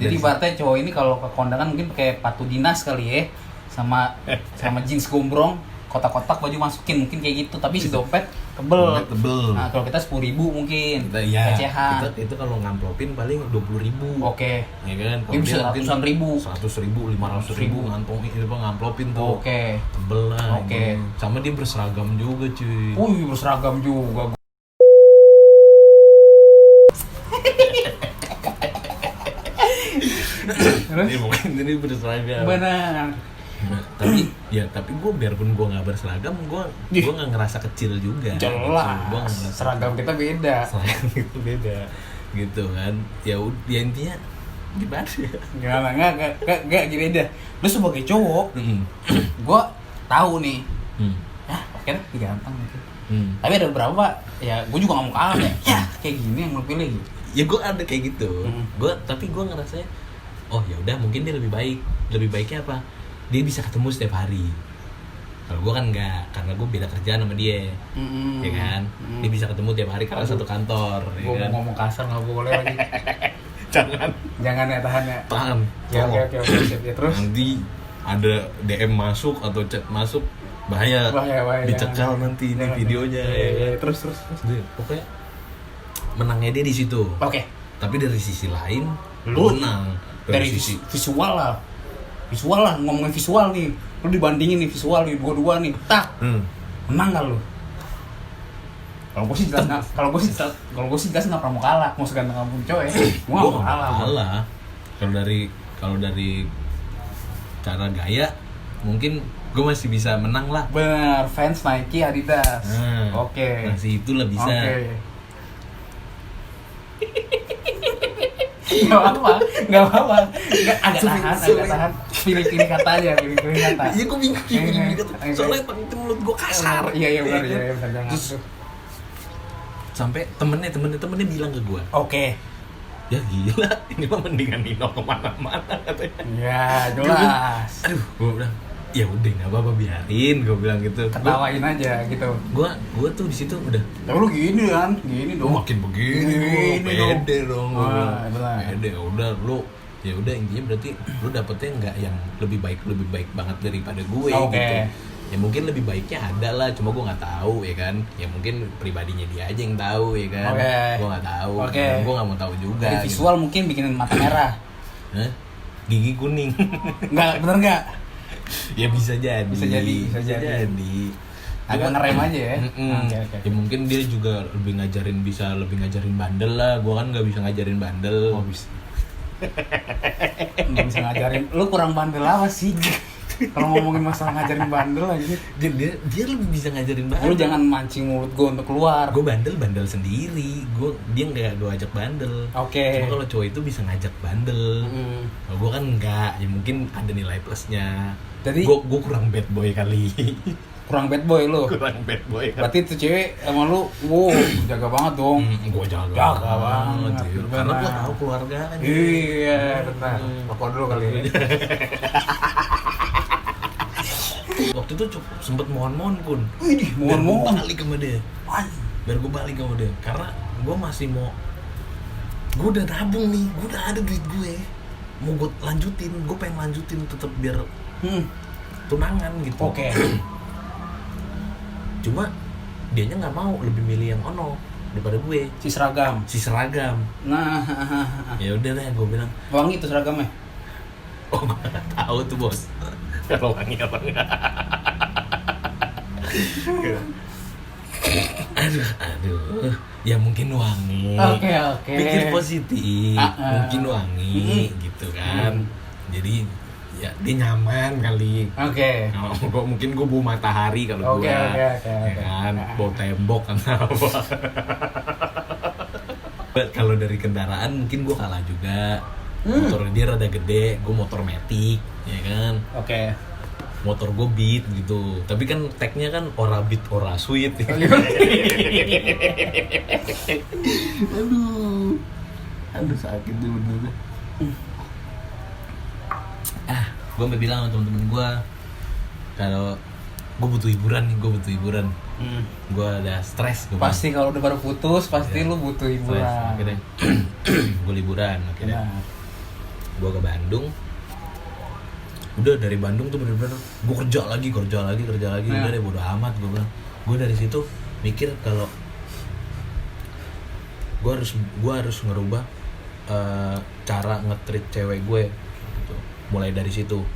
Jadi berarti cowok ini kalau ke kondangan mungkin pakai sepatu dinas kali ya, sama jeans gombrong, kotak-kotak baju masukin mungkin kayak gitu, tapi si dompet tebel. Nah kalau kita 10.000 mungkin recehan. Itu kalau ngamplopin paling 20.000. Ya kan? Kalau bisa ratusan ribu, 100.000, 500.000 ngamplopin tuh. Tebel lah. Sama dia berseragam juga cuy. Berseragam juga. Ini berseragam. Benar. Tapi gue biarpun gue nggak berseragam, gue nggak ngerasa kecil juga. Jelas. Seragam kita beda. Gitu kan. Ya intinya gimana ya? Nggak gini deh. Lu sebagai cowok, gue tahu nih. Akhirnya ganteng gitu. Tapi ada beberapa, ya gue juga nggak mau kalah ya. Kayak gini yang lu pilih. Ya gue ada kayak gitu. Tapi gue ngerasanya, oh ya udah mungkin dia lebih baik. Lebih baiknya apa? Dia bisa ketemu setiap hari. Kalau gue kan enggak, karena gue beda kerjaan sama dia, ya kan. Dia bisa ketemu tiap hari karena satu kantor. Gue ya kan? ngomong kasar nggak boleh lagi. Jangan ya, tahan. Ya, oke. Ya, terus nanti ada DM masuk atau chat masuk, bahaya. Dicekal nanti ini videonya. Ya kan? Terus. Pokoknya menangnya dia di situ. Tapi dari sisi lain, lu menang dari sisi visual lah, ngomongin visual nih, lu dibandingin nih visual nih, dua-dua nih, menang gak lu? Kalau gue sih jelas nggak pernah mau kalah, mau seganteng apapun cowok ya, gue nggak mau kalah. Kalau dari cara gaya, mungkin gue masih bisa menang lah. Bener, fans Nike, Adidas. Masih itulah bisa. Gak apa-apa. Agak tahan. Pilih katanya. Iya, gue bingung kata. Soalnya itu mulut gue kasar. Iya benar. Terus sampai temennya bilang ke gue, ya gila, ini mah mendingan Nino kemana-mana katanya. Ya jelas. Aduh, gue bilang, ya udah nggak apa-apa biarin, gue bilang gitu. Ketawain aja gitu. Gue tuh di situ udah Tapi lu gini kan, gini dong. makin begini Gini lu, pede dong. Gua bilang. benar. Pede, udah lu ya udah intinya berarti lu dapetnya nggak yang lebih baik banget daripada gue Oke. gitu. Ya mungkin lebih baiknya ada lah, cuma gue nggak tahu ya kan. Ya mungkin pribadinya dia aja yang tahu ya kan. Oke. Gue nggak tahu. Oke. Gue nggak mau tahu juga. Dari visual mungkin bikin mata merah. Hah? Gigi kuning. Enggak, bener enggak? Ya bisa jadi. Bisa jadi. Agak ngerem aja ya. Oke. Ya mungkin dia juga bisa lebih ngajarin bandel lah. Gua kan nggak bisa ngajarin bandel. Oh, bisa. Nggak bisa ngajarin. Lu kurang bandel apa sih? Kalau ngomongin masalah ngajarin bandel aja. Dia lebih bisa ngajarin bandel. Lu jangan mancing mulut gue untuk keluar. Gue bandel sendiri. Dia nggak gue ajak bandel. Oke. Cuma kalau cowok itu bisa ngajak bandel. Kalau gue kan nggak. Ya mungkin ada nilai plusnya. Jadi gue kurang bad boy kali. kurang bad boy lu. Kurang bad boy. Berarti tuh cewek sama lu, wow, jaga banget dong. Gue jaga banget. iya. Karena gue tahu keluarga. Iya, bentar. Rokok dulu kali ya. Waktu itu sempet mohon-mohon Kun. Widih, mohon-mohon. Biar gue balik sama dia. Biar gue balik sama dia. Karena gue masih mau. Gue udah nabung nih. Gue udah ada duit gue. Mau gue lanjutin. Gue pengen lanjutin tetap biar tunangan gitu. Oke. Cuma dianya nggak mau, lebih milih yang ono daripada gue. Si seragam. Nah, Ya udah deh, gue bilang. wangi tuh seragamnya. Oh, gue nggak tahu tuh bos. Kalau wangi apa enggak. Aduh. Ya mungkin wangi. Oke. Pikir positif. Mungkin wangi gitu kan. Jadi ya dia nyaman kali. Oke. Mungkin gue bau matahari kalau Oke. ya kan, bau tembok kan apa. Kalau dari kendaraan mungkin gue kalah juga. Motor dia rada gede, gue motor matic, ya kan. Oke. Motor gue Beat gitu, tapi kan tagnya kan ora Beat ora Sweet. Ya. aduh sakit tuh bener. Gue mau bilang sama temen-temen gue kalau gue butuh hiburan nih, gue ada stres. Pasti kalau udah baru putus, pasti lu butuh hiburan. Akhirnya gue liburan, akhirnya gue ke Bandung. Udah dari Bandung tuh bener-bener gue kerja lagi. Udah deh bodo amat gue bilang. Gue dari situ mikir kalau gue harus ngerubah cara nge-treat cewek gue gitu. Mulai dari situ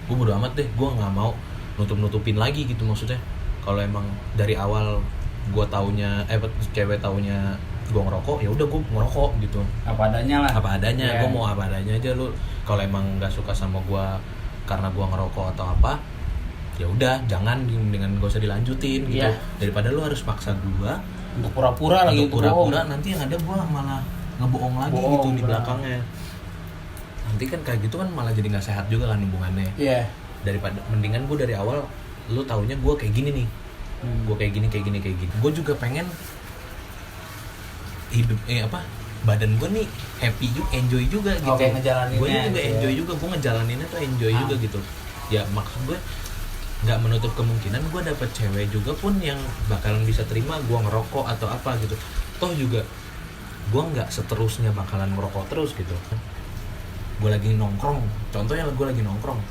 gue bodo amat deh, gue nggak mau nutupin lagi gitu. Maksudnya kalau emang dari awal gue taunya cewek taunya gue ngerokok, ya udah gue ngerokok gitu. Apa adanya. Yeah. Gue mau apa adanya aja. Lu kalau emang nggak suka sama gue karena gue ngerokok atau apa, ya udah jangan, dengan gak usah dilanjutin gitu. Daripada lu harus paksa gue untuk pura-pura lagi, pura-pura nanti yang ada gue malah ngebohong lagi gitu di belakangnya. Nanti kan kayak gitu kan malah jadi nggak sehat juga kan hubungannya. Iya. Daripada mendingan gue dari awal lu taunya gue kayak gini nih. Gue kayak gini. Gue juga pengen hidup badan gue nih happy juga, enjoy juga gitu. Oke, ngejalaninnya. Gue juga enjoy juga, gue ngejalaninnya tuh enjoy juga gitu. Ya maksud gue nggak menutup kemungkinan gue dapet cewek juga pun yang bakalan bisa terima gue ngerokok atau apa gitu. Toh juga gue nggak seterusnya bakalan ngerokok terus gitu. Gue lagi nongkrong, contohnya gue lagi nongkrong,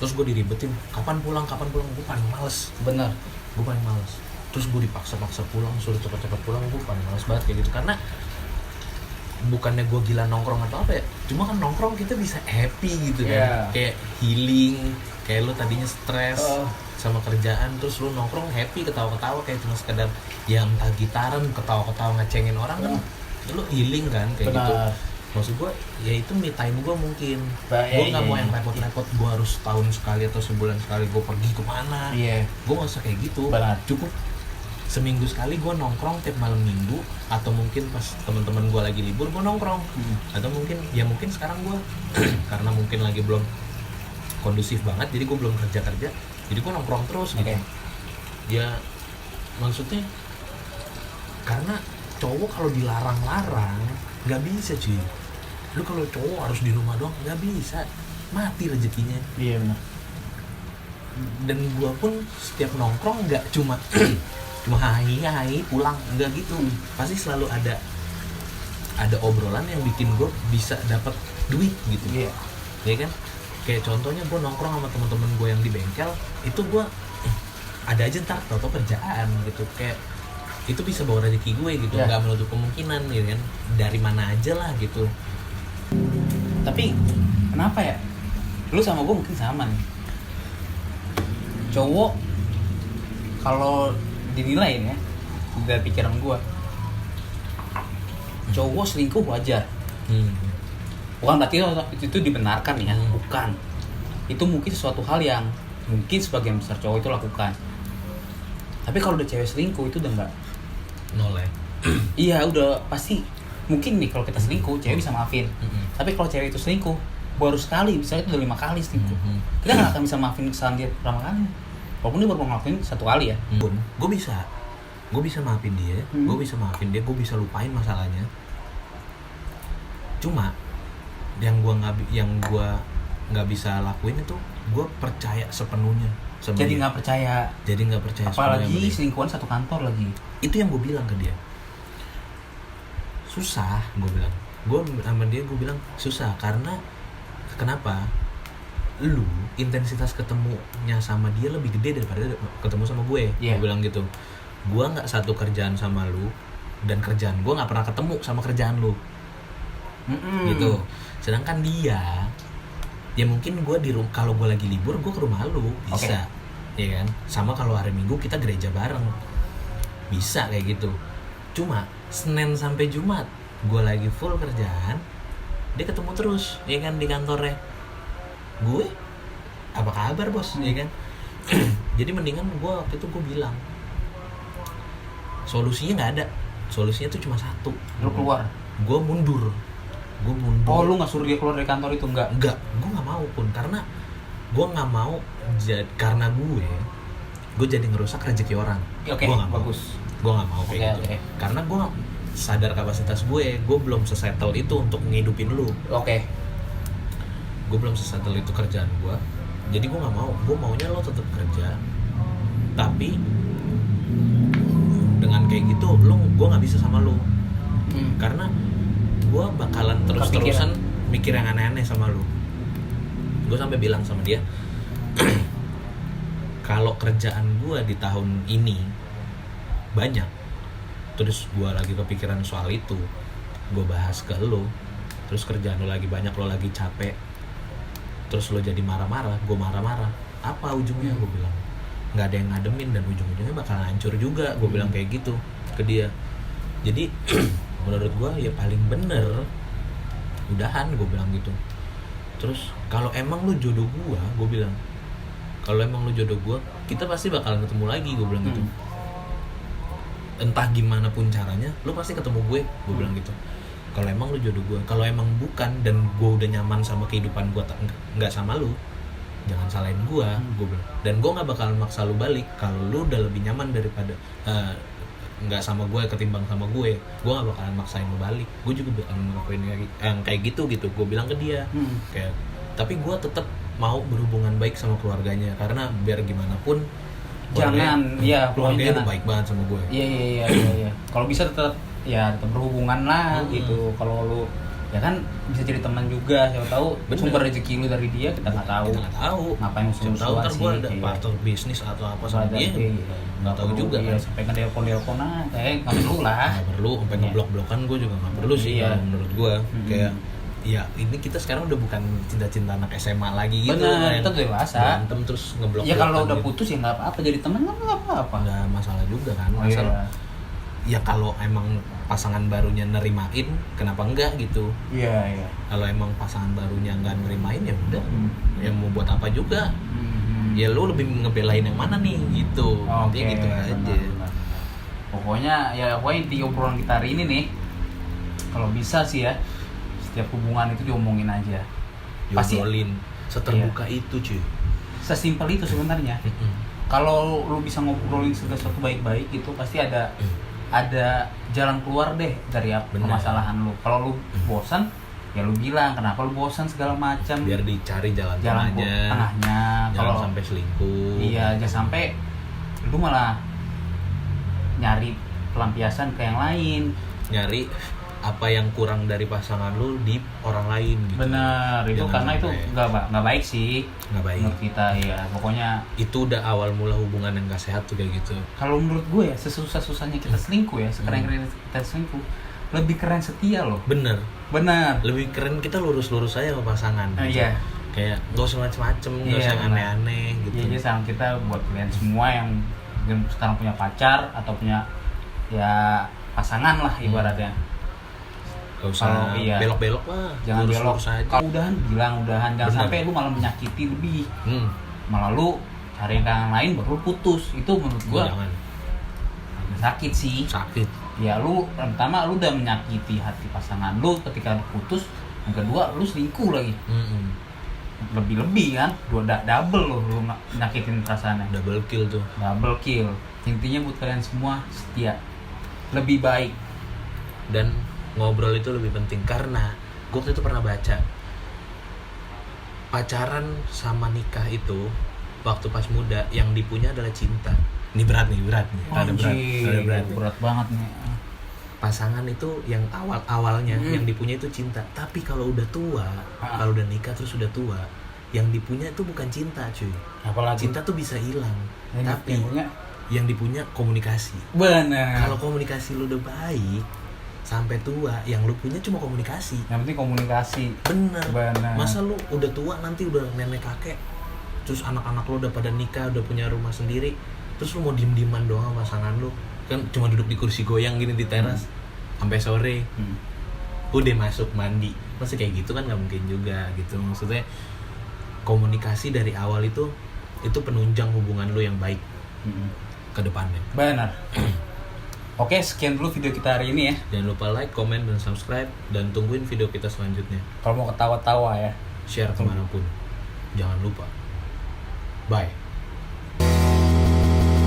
terus gue diribetin, kapan pulang, gue paling males. Bener. Gue paling males. Terus gue dipaksa-paksa pulang, suruh cepet-cepet pulang, gue paling males banget kayak gitu. Karena bukannya gue gila nongkrong atau apa ya, cuma kan nongkrong kita bisa happy gitu kan. Kayak healing, kayak lu tadinya stres sama kerjaan, terus lu nongkrong happy, ketawa-ketawa, kayak cuma sekedar ya entah gitaran, ketawa-ketawa ngecengin orang kan, lu healing kan kayak gitu. Maksud gue ya itu me time gue mungkin. Gue nggak mau yang repot-repot, gue harus tahun sekali atau sebulan sekali gue pergi kemana. Gue nggak usah kayak gitu. Cukup seminggu sekali gue nongkrong tiap malam minggu, atau mungkin pas teman-teman gue lagi libur gue nongkrong. Atau mungkin sekarang gue karena mungkin lagi belum kondusif banget, jadi gue belum kerja, jadi gue nongkrong terus gitu. Ya maksudnya karena cowok kalau dilarang-larang nggak bisa cuy. Lu kalau cowok harus di rumah doang nggak bisa, mati rezekinya. Iya benar. Dan gua pun setiap nongkrong nggak cuma cuma hai pulang, enggak gitu. Pasti selalu ada obrolan yang bikin gue bisa dapat duit gitu. Iya. Ya kan, kayak contohnya gue nongkrong sama teman-teman gue yang di bengkel, itu gue ada aja ntar tau-tau kerjaan gitu, kayak itu bisa bawa rezeki gue gitu, nggak menutup kemungkinan gitu kan, dari mana aja lah gitu. Tapi kenapa ya, lu sama gue mungkin sama nih, cowok kalau dinilai ya dari pikiran gue, cowok selingkuh wajar. Bukan berarti itu dibenarkan ya, bukan. Itu mungkin sesuatu hal yang mungkin sebagian besar cowok itu lakukan. Tapi kalau udah cewek selingkuh itu udah enggak nol ya. Iya, udah pasti. Mungkin nih kalau kita selingkuh cewek bisa maafin. Tapi kalau cewek itu selingkuh baru sekali, bisa itu udah 5 kali selingkuh. Kita nggak akan bisa maafin kesalahan dia pertama kali. Walaupun dia baru ngelakuin 1 kali ya. Gue bisa maafin dia, gue bisa lupain masalahnya. Cuma yang gue nggak bisa lakuin itu, gue percaya sepenuhnya sama Jadi dia. nggak percaya. Apalagi selingkuhan satu kantor lagi. Itu yang gue bilang ke dia, susah. Gue sama dia gue bilang susah, karena kenapa? Lu intensitas ketemunya sama dia lebih gede daripada ketemu sama gue. Gue bilang gitu. Gue nggak satu kerjaan sama lu, dan kerjaan gue nggak pernah ketemu sama kerjaan lu. Gitu. Sedangkan dia, ya mungkin gue kalau gue lagi libur gue ke rumah lu bisa, ya kan. Sama kalau hari Minggu kita gereja bareng, bisa kayak gitu. Cuma Senin sampai Jumat gue lagi full kerjaan, dia ketemu terus, ya kan, di kantornya. Gue apa kabar bos, ya kan. Jadi mendingan gue waktu itu gue bilang solusinya nggak ada, solusinya tuh cuma satu. Lu keluar. Gue mundur. Oh, lu nggak suruh dia keluar dari kantor itu? Enggak, gue nggak mau pun, karena gue nggak mau karena gue jadi ngerusak rezeki orang. Gue nggak mau. Bagus. Gue nggak mau kayak gitu. Karena gue sadar kapasitas gue belum sesettle itu untuk ngidupin lu. Gue belum sesettle itu kerjaan gue, jadi gue nggak mau. Gue maunya lo tetap kerja, tapi dengan kayak gitu gue nggak bisa sama lo. Karena gue bakalan terus-terusan mikir yang aneh-aneh sama lo. Gue sampai bilang sama dia, kalau kerjaan gue di tahun ini banyak, terus gue lagi kepikiran soal itu, gue bahas ke lo, terus kerjaan lo lagi banyak, lo lagi capek, terus lo jadi marah-marah, gue marah-marah, apa ujungnya? Gue bilang nggak ada yang ngademin, dan ujung-ujungnya bakalan hancur juga. Gue bilang kayak gitu ke dia. Jadi menurut gue ya paling bener udahan, gue bilang gitu. Terus kalau emang lu jodoh gue bilang, kalau emang lu jodoh gue, kita pasti bakalan ketemu lagi, gue bilang gitu. Entah gimana pun caranya, lu pasti ketemu gue bilang gitu. Kalau emang lu jodoh gue, kalau emang bukan dan gue udah nyaman sama kehidupan gue nggak sama lu, jangan salahin gue bilang. Dan gue nggak bakalan maksa lu balik kalau lu udah lebih nyaman daripada nggak sama gue ketimbang sama gue nggak bakalan maksain lu balik. Gue juga bakalan ngelakuin yang kayak gitu. Gue bilang ke dia kayak, tapi gue tetap mau berhubungan baik sama keluarganya, karena biar gimana pun keluarganya udah baik banget sama gue. Iya. Kalau bisa tetap berhubungan lah gitu. Kalau lu ya kan bisa jadi teman juga, siapa tahu sumber rezeki lu dari dia kita nggak tahu. Ngapain musuh tahu ntar gue ada partner bisnis atau apa sama dia, nggak tahu juga kan. Sampai ngedelpon kayak nggak perlu lah. Nggak perlu sampai ngeblok-blokan, gue juga nggak perlu sih kalau menurut gue. Kayak ya ini kita sekarang udah bukan cinta-cinta anak SMA lagi gitu. Bener, kita dewasa. Berantem terus ngeblok. Ya kalau udah putus ya nggak apa-apa, jadi teman nggak apa-apa. Nggak masalah juga kan. Ya kalau emang pasangan barunya nerimain, kenapa enggak gitu? Iya. Kalau emang pasangan barunya nggak nerimain ya udah, ya mau buat apa juga? Ya lu lebih ngebelain yang mana nih gitu? Nanti gitu aja. Benar. Pokoknya inti obrolan kita hari ini nih, kalau bisa sih ya, setiap hubungan itu diomongin aja. Diobrolin seterbuka itu cuy. Sesimpel itu sebenarnya. Kalau lu bisa ngobrolin segala sesuatu baik-baik itu pasti ada jalan keluar deh dari permasalahan lu. Kalau lu bosan, ya lu bilang kenapa lu bosan segala macam, biar dicari jalan jalan tengahnya, tengahnya. jangan Kalau sampai selingkuh. iya, jangan sampai lu malah nyari pelampiasan ke yang lain. Nyari apa yang kurang dari pasangan lu di orang lain gitu. Bener, itu Jangan karena itu sampai- nggak baik sih nggak baik. menurut kita ya. Pokoknya Itu udah awal mula hubungan yang gak sehat tuh kayak gitu. kalau menurut gue ya, sesusah-susahnya kita selingkuh ya, sekeren-keren kita selingkuh, lebih keren setia loh. Bener. Bener. Lebih keren kita lurus-lurus aja sama pasangan. Iya. Kayak gak usah macem-macem, gak Iya, usah yang benar. aneh-aneh gitu. Jadi sekarang kita buat kalian semua yang mungkin sekarang punya pacar atau punya ya pasangan lah ibaratnya. Gak usah Kalau iya, belok-belok lah. jangan belok. Lurus-lurus aja. Kalau udahan bilang udahan, jangan Benar. sampai lu malah menyakiti lebih. Hmm. Malah lu cari yang lain baru lu putus. Itu menurut gua Jangan. agak sakit sih. Sakit. Ya lu pertama lu udah menyakiti hati pasangan lu ketika lu putus, yang kedua lu selingkuh lagi. Mm-mm. Lebih-lebih kan, double lu nyakitin perasaannya. Double kill tuh. Double kill. Intinya buat kalian semua setia. Lebih baik. Dan ngobrol itu lebih penting karena gue waktu itu pernah baca pacaran sama nikah itu waktu pas muda yang dipunya adalah cinta. Ini berat nih. Ada berat. Berat banget nih. Pasangan itu yang awalnya yang dipunya itu cinta. Tapi kalau udah tua, kalau udah nikah terus udah tua, yang dipunya itu bukan cinta, cuy. Apalagi Cinta tuh bisa hilang. yang Tapi punya yang dipunya komunikasi. benar. Kalau komunikasi lu udah baik sampai tua, yang lu punya cuma komunikasi. Yang penting komunikasi. Bener. Benar. Masa lu udah tua nanti udah nenek kakek, terus anak-anak lu udah pada nikah, udah punya rumah sendiri, terus lu mau diem-dieman doang sama pasangan lu, kan cuma duduk di kursi goyang gini di teras sampai sore, udah masuk mandi, masa kayak gitu kan nggak mungkin juga gitu. Maksudnya komunikasi dari awal itu penunjang hubungan lu yang baik ke depannya. Benar. Oke, sekian dulu video kita hari ini ya. Jangan lupa like, comment, dan subscribe, dan tungguin video kita selanjutnya. Kalau mau ketawa-tawa ya. Share kemanapun. Jangan lupa. Bye.